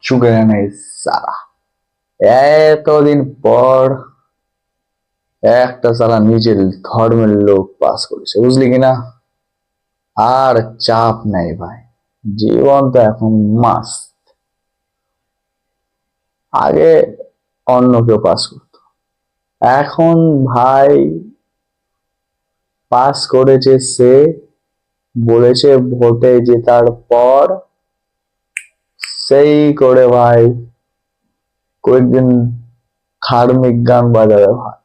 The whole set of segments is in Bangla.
চুকে নেই সালা। এতদিন পর একটা সালা নিজের ধর্মের লোক পাস করেছে, বুঝলি কিনা। আর চাপ নাই ভাই, জীবন তো এখন মাস্ত। আগে অন্য কেউ পাস করতো, এখন ভাই পাস করেছে সে, বলেছে ভোটে জেতার পর সেই করে ভাই কয়েকদিন ধার্মিক গান বাজাবে ভাই,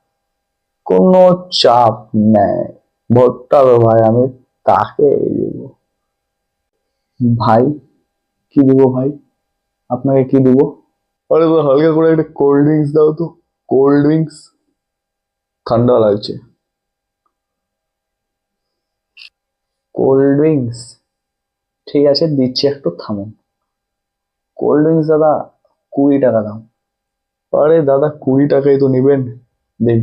কোনো চাপ নেই। ভোটটা তো ভাই আমি তাকে দিব। ভাই কি দিব ভাই, আপনাকে কি দিব? আরে তো হালকা করে একটা কোল্ড ড্রিঙ্কস দাও তো, কোল্ড ড্রিঙ্কস, ঠান্ডা লাগছে। কোল্ড ড্রিঙ্কস ঠিক আছে দিচ্ছি, একটু থামুন। কোল্ড ড্রিঙ্কস দাদা 20 টাকা দাম। আরে দাদা 20 টাকাই তো নিবেন, দিন।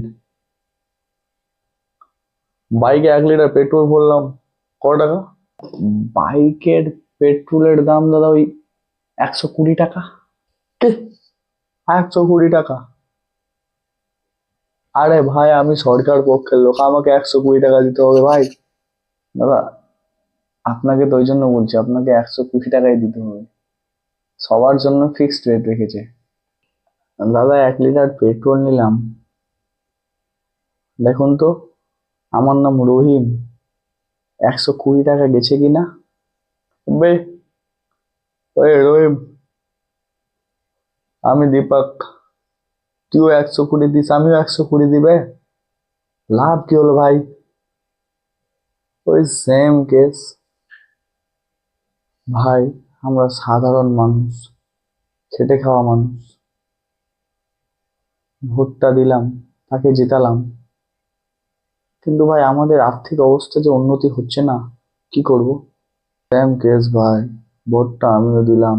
বাইকে 1 লিটার পেট্রোল ভরলাম, ক টাকা? বাইকের পেট্রোলের দাম দাদা ওই 120 টাকা। কি? 120 টাকা? আরে ভাই আমি সরকার পক্ষের লোক, আমাকে 120 টাকা দিতে হবে ভাই? দাদা আপনাকে তো ওই জন্য বলছি, আপনাকে 120 টাকাই দিতে হবে, সবার জন্য ফিক্সড রেট রেখেছে। দাদা 1 লিটার পেট্রোল নিলাম, দেখুন তো, আমার নাম রহিম, 120 টাকা গেছে কিনা। বে, ওই রহিম, আমি দীপক, তুইও 120 দিস, আমিও 120 দিবে, লাভ কি হলো ভাই? ওই সেম কেস ভাই। আমরা সাধারণ মানুষ, খেটে খাওয়া মানুষ, ভোটটা দিলাম, তাকে জেতালাম, কিন্তু ভাই আমাদের আর্থিক অবস্থা যে উন্নতি হচ্ছে না, কি করব? সেম কেস ভাই, ভোটটা আমিও দিলাম,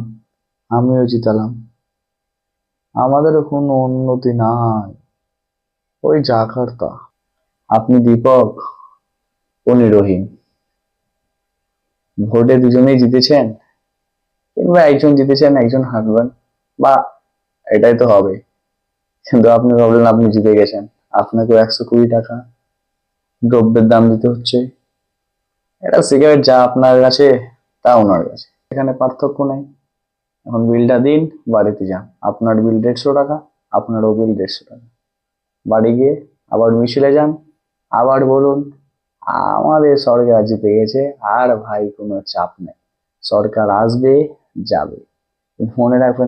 আমিও জিতালাম, আমাদেরও কোনো উন্নতি নাই, ওই যা কার তা। আপনি দীপক, উনি রহিম, ভোটে দুজনেই জিতেছেন, কিংবা একজন জিতেছেন একজন হারবেন, বা এটাই তো হবে। কিন্তু আপনি ভাবলেন আপনি জিতে গেছেন, আপনাকেও 120 টাকা দ্রব্যের দাম দিতে হচ্ছে। এটা সিগারেট যা আপনার কাছে, তা ওনার কাছে, এখানে পার্থক্য নেই। এখন বিলটা দিন, বাড়িতে যান, আপনার বিল 150 টাকা, আপনারও বিল 150 টাকা। বাড়ি গিয়ে আবার মিছিলে যান, আবার বলুন আমাদের সরকার জিতে গেছে, আর ভাই কোনো চাপ নেই, সরকার আসবে যাবে, মনে রাখবেন।